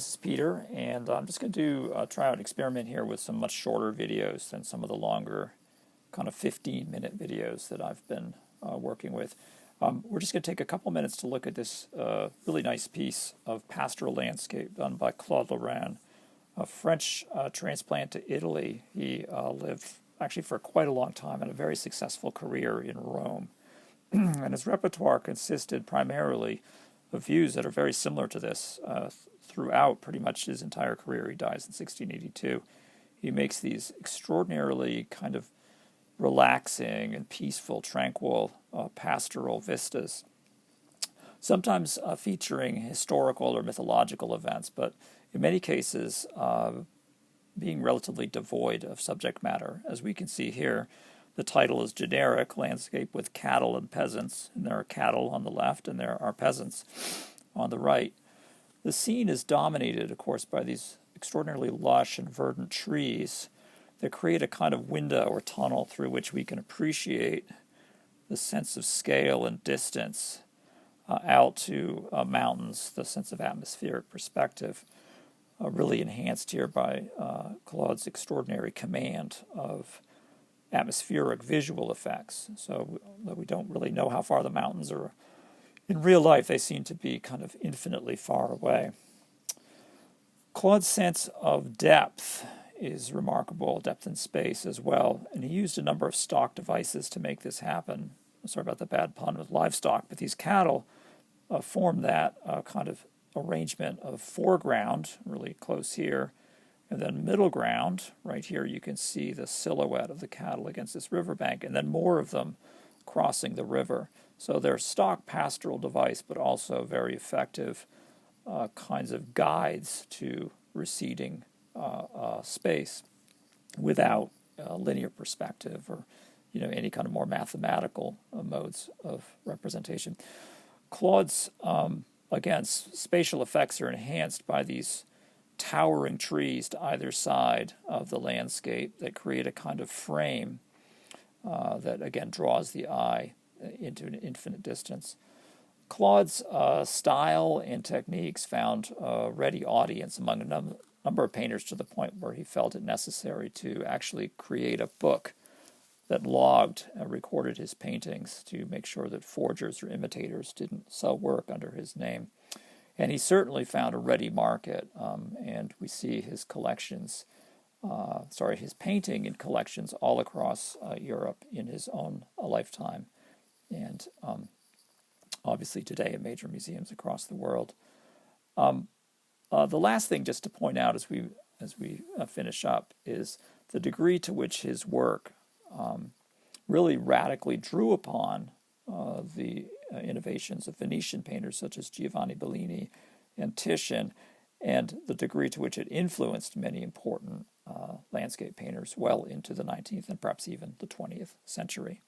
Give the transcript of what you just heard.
This is Peter, and I'm just going to try out an experiment here with some much shorter videos than some of the longer kind of 15-minute videos that I've been working with. We're just going to take a couple minutes to look at this really nice piece of pastoral landscape done by Claude Lorrain, a French transplant to Italy. He lived actually for quite a long time and a very successful career in Rome. And his repertoire consisted primarily of views that are very similar to this throughout pretty much his entire career. He dies in 1682. He makes these extraordinarily kind of relaxing and peaceful, tranquil pastoral vistas, sometimes featuring historical or mythological events, but in many cases being relatively devoid of subject matter. As we can see here, the title is generic, Landscape with Cattle and Peasants, and there are cattle on the left and there are peasants on the right. The scene is dominated, of course, by these extraordinarily lush and verdant trees that create a kind of window or tunnel through which we can appreciate the sense of scale and distance out to mountains, the sense of atmospheric perspective, really enhanced here by Claude's extraordinary command of atmospheric visual effects. So we don't really know how far the mountains are. In real life, they seem to be kind of infinitely far away. Claude's sense of depth is remarkable, depth in space as well, and he used a number of stock devices to make this happen. Sorry about the bad pun with livestock, but these cattle form that kind of arrangement of foreground, really close here, and then middle ground, right here you can see the silhouette of the cattle against this riverbank, and then more of them crossing the river. So they're stock pastoral device, but also very effective kinds of guides to receding space without linear perspective or any kind of more mathematical modes of representation. Claude's, again, spatial effects are enhanced by these towering trees to either side of the landscape that create a kind of frame that, again, draws the eye into an infinite distance. Claude's style and techniques found a ready audience among a number of painters to the point where he felt it necessary to actually create a book that logged and recorded his paintings to make sure that forgers or imitators didn't sell work under his name. And he certainly found a ready market, and we see his collections, his painting in collections all across Europe in his own lifetime, and obviously today in major museums across the world. The last thing just to point out as we finish up is the degree to which his work really radically drew upon the innovations of Venetian painters such as Giovanni Bellini and Titian, and the degree to which it influenced many important landscape painters well into the 19th and perhaps even the 20th century.